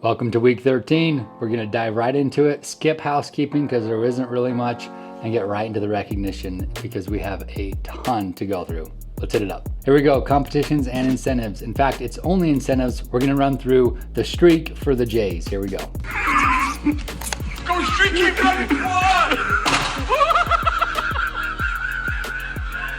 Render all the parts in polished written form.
Welcome to week 13. We're gonna dive right into it, skip housekeeping because there isn't really much, and get right into the recognition because we have a ton to go through. Let's hit it up. Here we go, competitions and incentives. In fact, it's only incentives. We're gonna run through the streak for the Jays. Here we go. Go streak, keep running, come on!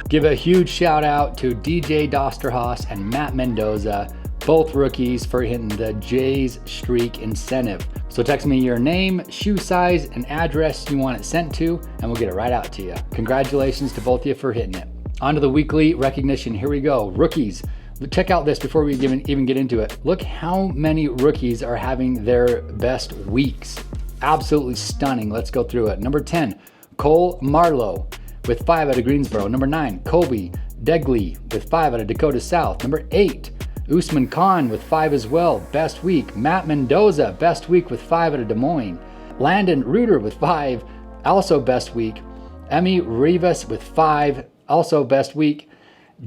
Give a huge shout out to DJ Dosterhaus and Matt Mendoza, both rookies, for hitting the Jays streak incentive. So text me your name, shoe size, and address you want it sent to, and we'll get it right out to you. Congratulations to both of you for hitting it. On to the weekly recognition. Here we go. Rookies. Check out this before we even get into it. Look how many rookies are having their best weeks. Absolutely stunning. Let's go through it. Number 10, Cole Marlowe with 5 out of Greensboro. Number 9, Kobe Degley with 5 out of Dakota South. Number 8, Usman Khan with 5 as well, best week. Matt Mendoza, best week with 5 out of Des Moines. Landon Reuter with 5, also best week. Emmy Rivas with 5, also best week.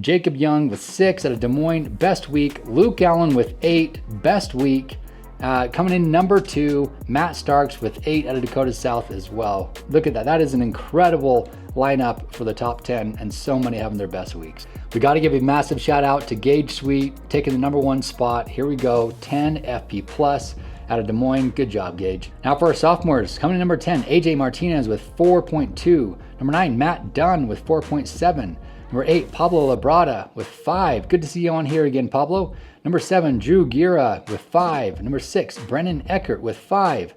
Jacob Young with 6 out of Des Moines, best week. Luke Allen with 8, best week. Coming in number 2, Matt Starks with 8 out of Dakota South as well. Look at that. That is an incredible lineup for the top 10, and so many having their best weeks. We got to give a massive shout out to Gage Sweet, taking the number 1 spot. Here we go, 10 FP plus out of Des Moines. Good job, Gage. Now for our sophomores, coming in number 10, AJ Martinez with 4.2. Number 9, Matt Dunn with 4.7. Number 8, Pablo Labrada with 5. Good to see you on here again, Pablo. Number 7, Drew Gira with 5. Number 6, Brennan Eckert with 5.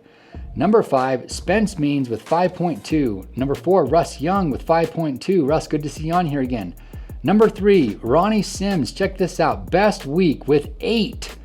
Number 5, Spence Means with 5.2. Number 4, Russ Young with 5.2. Russ, good to see you on here again. Number 3, Ronnie Sims. Check this out. Best week with 8.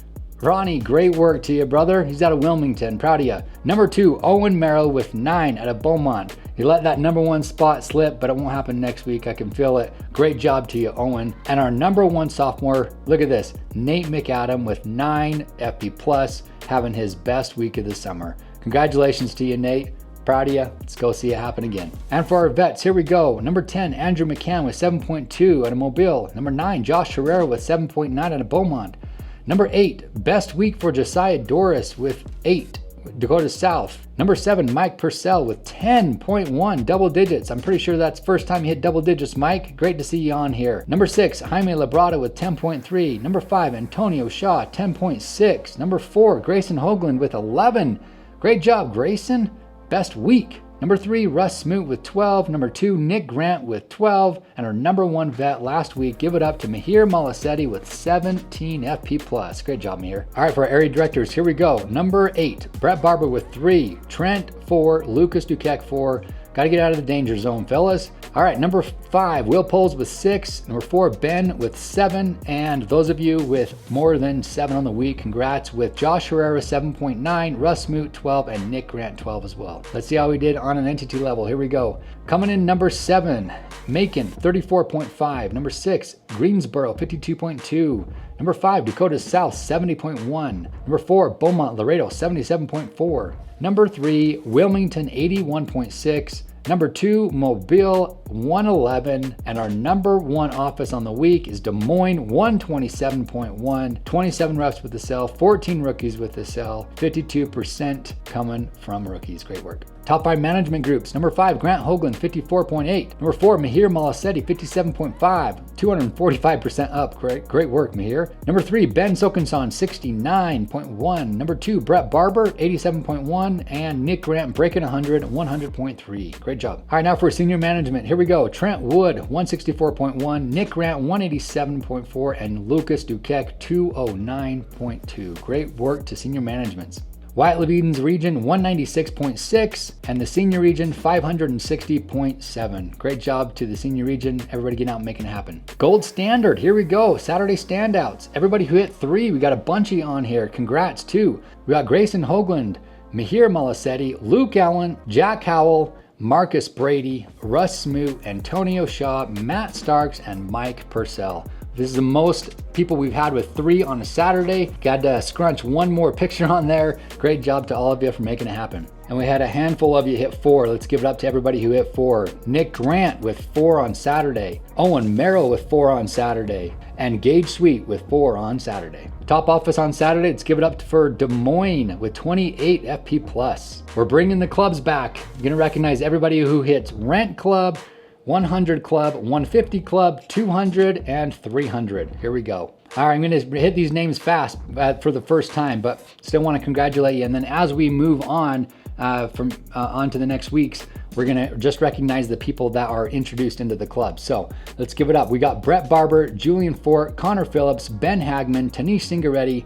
Ronnie, great work to you, brother. He's out of Wilmington. Proud of you. Number 2, Owen Merrill with 9 out of Beaumont. You let that number 1 spot slip, but it won't happen next week. I can feel it. Great job to you, Owen. And our number 1 sophomore, look at this, Nate McAdam with 9 FP plus, having his best week of the summer. Congratulations to you, Nate. Proud of you. Let's go see it happen again. And for our vets, here we go. Number 10, Andrew McCann with 7.2 out of Mobile. Number 9, Josh Herrera with 7.9 out of Beaumont. Number 8, best week for Josiah Doris with 8, Dakota South. Number 7, Mike Purcell with 10.1, double digits. I'm pretty sure that's first time you hit double digits, Mike. Great to see you on here. Number 6, Jaime Labrada with 10.3. Number 5, Antonio Shaw, 10.6. Number 4, Grayson Hoagland with 11. Great job, Grayson. Best week. Number 3, Russ Smoot with 12. Number 2, Nick Grant with 12. And our number 1 vet last week, give it up to Mahir Malasetti with 17 FP plus. Great job, Mahir. All right, for our area directors, here we go. Number 8, Brett Barber with 3. Trent 4. Lucas Duquette 4. Got to get out of the danger zone, fellas. All right, number 5, Will Poles with 6. Number 4, Ben with 7. And those of you with more than 7 on the week, congrats with Josh Herrera 7.9, Russ Smoot 12, and Nick Grant 12 as well. Let's see how we did on an entity level. Here we go. Coming in number 7, Macon 34.5. Number 6, Greensboro 52.2. Number 5, Dakota South 70.1. Number 4, Beaumont Laredo 77.4. Number 3, Wilmington 81.6. Number 2, Mobile 111. And our number 1 office on the week is Des Moines 127.1. 27 reps with the cell, 14 rookies with the cell, 52% coming from rookies. Great work. Top 5 management groups. Number 5, Grant Hoagland, 54.8. Number 4, Mahir Malasetti, 57.5. 245% up. Great work, Mahir. Number 3, Ben Sokenson, 69.1. Number 2, Brett Barber, 87.1. And Nick Grant breaking 100, 100.3. Great job. All right, now for senior management. Here we go. Trent Wood, 164.1. Nick Grant, 187.4. And Lucas Duquette, 209.2. Great work to senior managements. Wyatt Levine's region 196.6 and the senior region 560.7. Great job to the senior region. Everybody getting out and making it happen. Gold standard, here we go. Saturday standouts. Everybody who hit 3, we got a bunchie on here. Congrats too. We got Grayson Hoagland, Mahir Malasetti, Luke Allen, Jack Howell, Marcus Brady, Russ Smoot, Antonio Shaw, Matt Starks, and Mike Purcell. This is the most people we've had with 3 on a Saturday. Got to scrunch one more picture on there. Great job to all of you for making it happen. And we had a handful of you hit 4. Let's give it up to everybody who hit 4. Nick Grant with 4 on Saturday. Owen Merrill with 4 on Saturday. And Gage Sweet with 4 on Saturday. Top office on Saturday, let's give it up for Des Moines with 28 FP+. We're bringing the clubs back. You're gonna recognize everybody who hits Rent Club, 100 Club, 150 Club, 200, and 300. Here we go. All right, I'm gonna hit these names fast for the first time, but still wanna congratulate you. And then as we move on on to the next weeks, we're gonna just recognize the people that are introduced into the club. So let's give it up. We got Brett Barber, Julian Fort, Connor Phillips, Ben Hagman, Tanish Singaretti,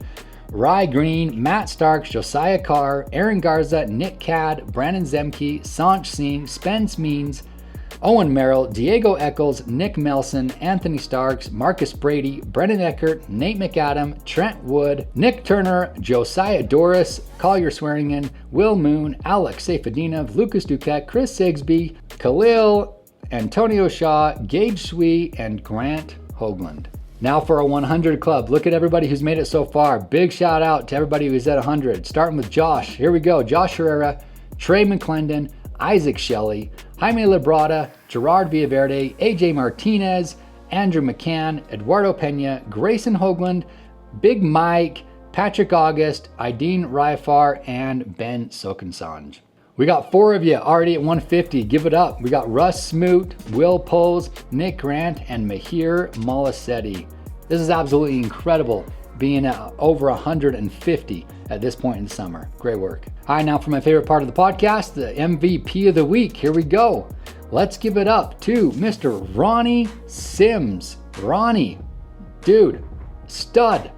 Rye Green, Matt Starks, Josiah Carr, Aaron Garza, Nick Cad, Brandon Zemke, Sanch Singh, Spence Means, Owen Merrill, Diego Eccles, Nick Melson, Anthony Starks, Marcus Brady, Brendan Eckert, Nate McAdam, Trent Wood, Nick Turner, Josiah Doris, Collier Swearingen, Will Moon, Alex Seyfedinov, Lucas Duquette, Chris Sigsby, Khalil, Antonio Shaw, Gage Sweet, and Grant Hoagland. Now for a 100 club. Look at everybody who's made it so far. Big shout out to everybody who's at 100. Starting with Josh. Here we go. Josh Herrera, Trey McClendon, Isaac Shelley, Jaime Labrada, Gerard Villaverde, AJ Martinez, Andrew McCann, Eduardo Pena, Grayson Hoagland, Big Mike, Patrick August, Aideen Raifar, and Ben Sokensanj. We got 4 of you already at 150. Give it up. We got Russ Smoot, Will Pose, Nick Grant, and Mahir Molasetti. This is absolutely incredible being at over 150 at this point in the summer. Great work. All right, now for my favorite part of the podcast, the MVP of the week. Here we go. Let's give it up to Mr. Ronnie Sims. Ronnie, dude, stud.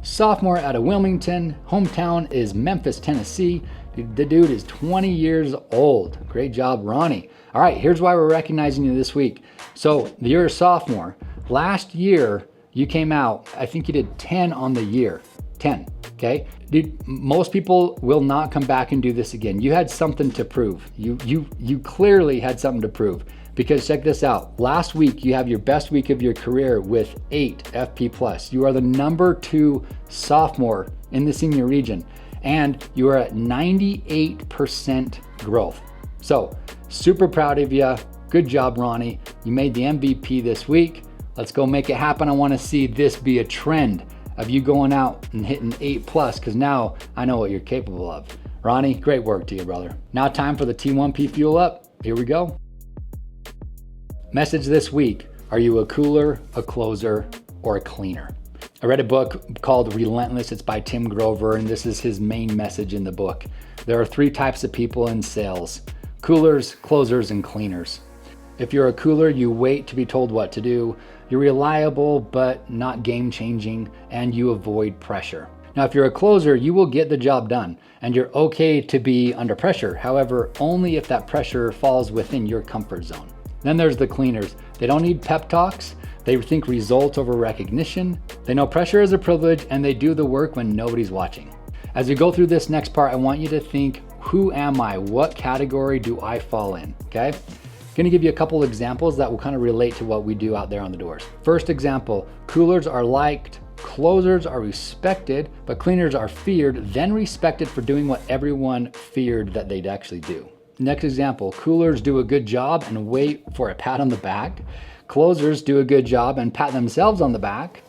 Sophomore out of Wilmington. Hometown is Memphis, Tennessee. The dude is 20 years old. Great job, Ronnie. All right, here's why we're recognizing you this week. So you're a sophomore. Last year, you came out, I think you did 10 on the year. 10, okay? Dude, most people will not come back and do this again. You had something to prove. You clearly had something to prove, because check this out. Last week, you have your best week of your career with 8 FP+. You are the number 2 sophomore in the senior region, and you are at 98% growth. So super proud of you. Good job, Ronnie. You made the MVP this week. Let's go make it happen. I want to see this be a trend of you going out and hitting 8+, because now I know what you're capable of. Ronnie, great work to you, brother. Now time for the T1P Fuel Up. Here we go. Message this week: are you a cooler, a closer, or a cleaner? I read a book called Relentless. It's by Tim Grover, and this is his main message in the book. There are 3 types of people in sales: coolers, closers, and cleaners. If you're a cooler, you wait to be told what to do. You're reliable, but not game-changing, and you avoid pressure. Now, if you're a closer, you will get the job done, and you're okay to be under pressure. However, only if that pressure falls within your comfort zone. Then there's the cleaners. They don't need pep talks. They think results over recognition. They know pressure is a privilege, and they do the work when nobody's watching. As we go through this next part, I want you to think, who am I? What category do I fall in? Okay? I'm gonna give you a couple examples that will kind of relate to what we do out there on the doors. First example: coolers are liked, closers are respected, but cleaners are feared, then respected for doing what everyone feared that they'd actually do. Next example: coolers do a good job and wait for a pat on the back. Closers do a good job and pat themselves on the back.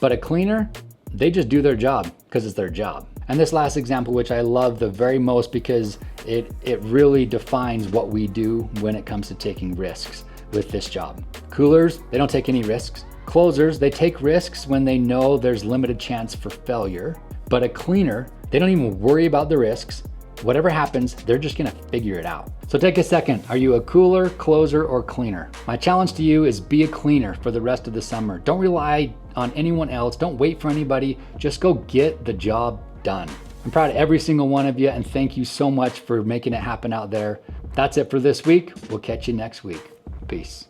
But a cleaner, they just do their job because it's their job. And this last example, which I love the very most because it really defines what we do when it comes to taking risks with this job. Coolers, they don't take any risks. Closers, they take risks when they know there's limited chance for failure. But a cleaner, they don't even worry about the risks. Whatever happens, they're just gonna figure it out. So take a second. Are you a cooler, closer, or cleaner? My challenge to you is be a cleaner for the rest of the summer. Don't rely on anyone else. Don't wait for anybody. Just go get the job done. I'm proud of every single one of you, and thank you so much for making it happen out there. That's it for this week. We'll catch you next week. Peace.